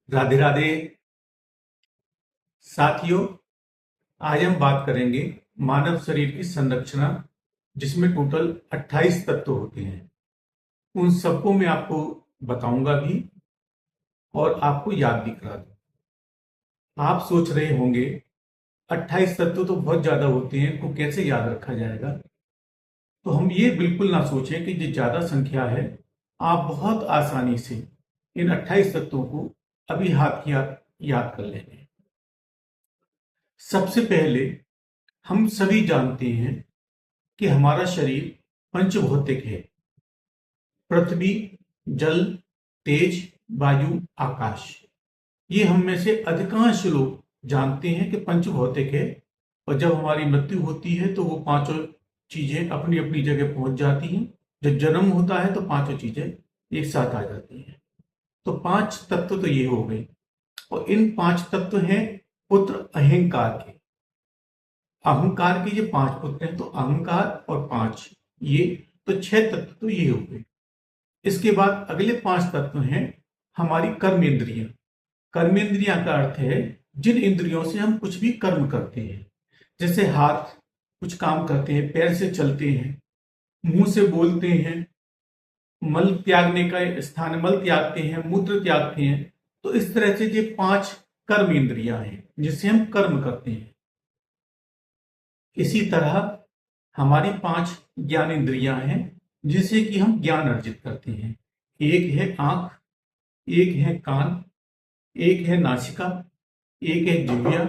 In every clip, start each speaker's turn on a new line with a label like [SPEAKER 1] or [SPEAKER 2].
[SPEAKER 1] राधे राधे साथियों। आज हम बात करेंगे मानव शरीर की संरचना, जिसमें टोटल 28 तत्व होते हैं। उन सबको मैं आपको बताऊंगा भी और आपको याद भी करा दूं। आप सोच रहे होंगे 28 तत्व तो बहुत ज्यादा होते हैं, इनको कैसे याद रखा जाएगा। तो हम ये बिल्कुल ना सोचें कि ये ज्यादा संख्या है। आप बहुत आसानी से इन 28 तत्वों को अभी हाथ की हाथ याद कर लेंगे। सबसे पहले हम सभी जानते हैं कि हमारा शरीर पंचभौतिक है। पृथ्वी, जल, तेज, वायु, आकाश। ये हम में से अधिकांश लोग जानते हैं कि पंचभौतिक है। और जब हमारी मृत्यु होती है तो वो पांचों चीजें अपनी अपनी जगह पहुंच जाती हैं। जब जन्म होता है तो पांचों चीजें एक साथ आ जाती हैं। तो पांच तत्व तो ये हो गए। और इन पांच तत्व हैं पुत्र अहंकार के। अहंकार के ये पांच पुत्र हैं, तो अहंकार और पांच ये, तो छह तत्व तो ये हो गए। इसके बाद अगले पांच तत्व हैं हमारी कर्मेंद्रियां। कर्मेंद्रियां का अर्थ है जिन इंद्रियों से हम कुछ भी कर्म करते हैं। जैसे हाथ कुछ काम करते हैं, पैर से चलते हैं, मुंह से बोलते हैं, मल त्यागने का स्थान मल त्यागते हैं, मूत्र त्यागते हैं। तो इस तरह से ये पांच कर्म इंद्रियां हैं जिससे हम कर्म करते हैं। इसी तरह हमारी पांच ज्ञान इंद्रियां हैं जिससे कि हम ज्ञान अर्जित करते हैं। एक है आंख, एक है कान, एक है नासिका, एक है जिह्वा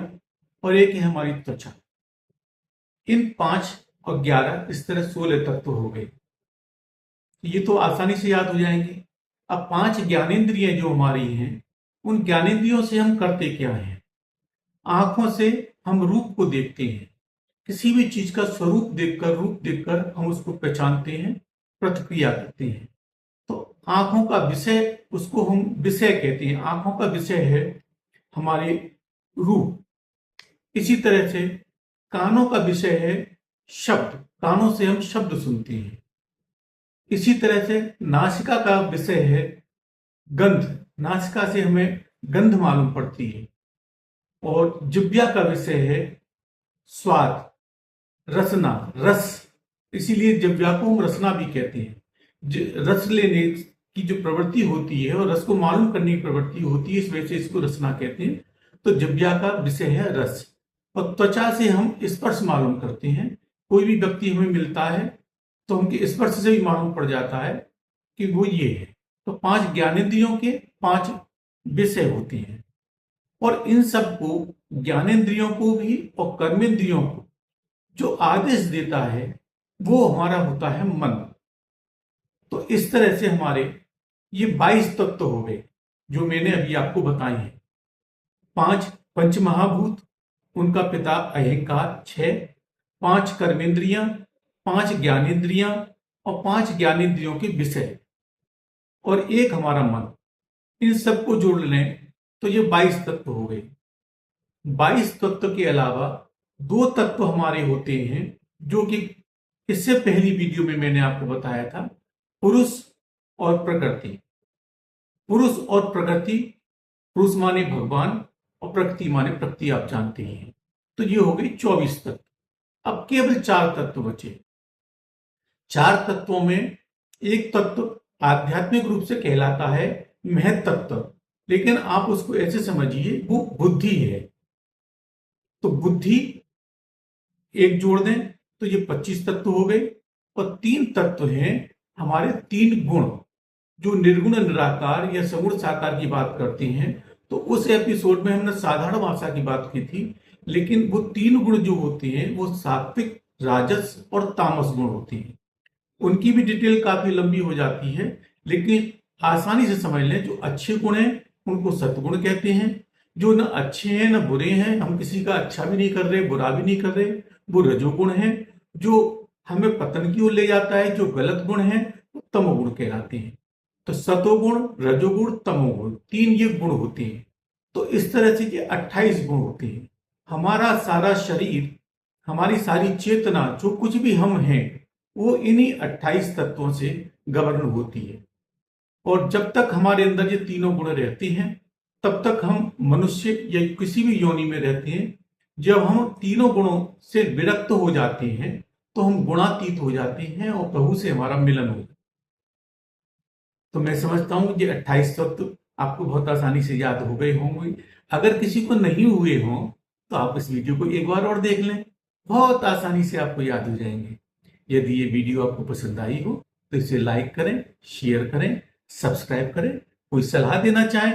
[SPEAKER 1] और एक है हमारी त्वचा। इन 5 और 11 इस तरह 16 तत्व हो गए। ये तो आसानी से याद हो जाएंगे। अब पांच ज्ञानेंद्रियां जो हमारी हैं, उन ज्ञानेंद्रियों से हम करते क्या हैं। आंखों से हम रूप को देखते हैं। किसी भी चीज का स्वरूप देखकर, रूप देखकर हम उसको पहचानते हैं, प्रतिक्रिया करते हैं। तो आंखों का विषय, उसको हम विषय कहते हैं। आंखों का विषय है हमारे रूप। इसी तरह से कानों का विषय है शब्द। कानों से हम शब्द सुनते हैं। इसी तरह से नासिका का विषय है गंध। नासिका से हमें गंध मालूम पड़ती है। और जिह्वा का विषय है स्वाद, रसना, रस। इसीलिए जिह्वा को हम रसना भी कहते हैं। रस लेने की जो प्रवृत्ति होती है और रस को मालूम करने की प्रवृत्ति होती है, इस वजह से इसको रसना कहते हैं। तो जिह्वा का विषय है रस। और त्वचा से हम स्पर्श मालूम करते हैं। कोई भी व्यक्ति हमें मिलता है तो उनके स्पर्श से भी मालूम पड़ जाता है कि वो ये है। तो पांच ज्ञानेंद्रियों के पांच विषय होते हैं। और इन सबको, ज्ञानेंद्रियों को भी और कर्मेंद्रियों को जो आदेश देता है वो हमारा होता है मन। तो इस तरह से हमारे ये 22 तत्व हो गए जो मैंने अभी आपको बताए हैं। पांच पंच महाभूत, उनका पिता अहंकार 6, पांच कर्मेंद्रियां, पांच ज्ञानेंद्रियां और पांच ज्ञानेंद्रियों के विषय और एक हमारा मन। इन सबको जोड़ लें तो ये 22 तत्व हो गए। 22 तत्व के अलावा दो तत्व हमारे होते हैं जो कि इससे पहली वीडियो में मैंने आपको बताया था, पुरुष और प्रकृति। पुरुष और प्रकृति, पुरुष माने भगवान और प्रकृति माने प्रकृति, आप जानते हैं। तो ये हो गई 24 तत्व। अब केवल 4 तत्व बचे। 4 तत्वों में एक तत्व आध्यात्मिक रूप से कहलाता है महत तत्व, लेकिन आप उसको ऐसे समझिए वो बुद्धि है। तो बुद्धि एक जोड़ दें तो ये 25 तत्व हो गए। और 3 तत्व हैं हमारे, 3 गुण जो निर्गुण निराकार या सगुण साकार की बात करते हैं। तो उस एपिसोड में हमने साधारण भाषा की बात की थी, लेकिन वो 3 गुण जो होते हैं वो सात्विक, राजस और तामस गुण होते हैं। उनकी भी डिटेल काफी लंबी हो जाती है, लेकिन आसानी से समझ लें। जो अच्छे गुण हैं उनको सत्गुण कहते हैं। जो न अच्छे हैं न बुरे हैं, हम किसी का अच्छा भी नहीं कर रहे, बुरा भी नहीं कर रहे, वो रजोगुण है। जो हमें पतन की ओर ले जाता है, जो गलत गुण है, वो तमोगुण कहलाते हैं। तो सतोगुण, रजोगुण, तमोगुण, 3 ये गुण होते हैं। तो इस तरह से ये 28 गुण होते हैं। हमारा सारा शरीर, हमारी सारी चेतना, जो कुछ भी हम हैं, वो इन्हीं 28 तत्वों से गवर्न होती है। और जब तक हमारे अंदर ये तीनों गुण रहते हैं तब तक हम मनुष्य या किसी भी योनि में रहते हैं। जब हम तीनों गुणों से विरक्त हो जाते हैं तो हम गुणातीत हो जाते हैं और प्रभु से हमारा मिलन हो जाता है। तो मैं समझता हूं कि 28 तत्व आपको बहुत आसानी से याद हो गए होंगे। अगर किसी को नहीं हुए हों तो आप इस वीडियो को एक बार और देख लें, बहुत आसानी से आपको याद हो जाएंगे। यदि ये वीडियो आपको पसंद आई हो तो इसे लाइक करें, शेयर करें, सब्सक्राइब करें। कोई सलाह देना चाहे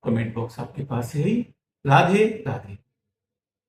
[SPEAKER 1] कमेंट बॉक्स आपके पास है ही। राधे राधे।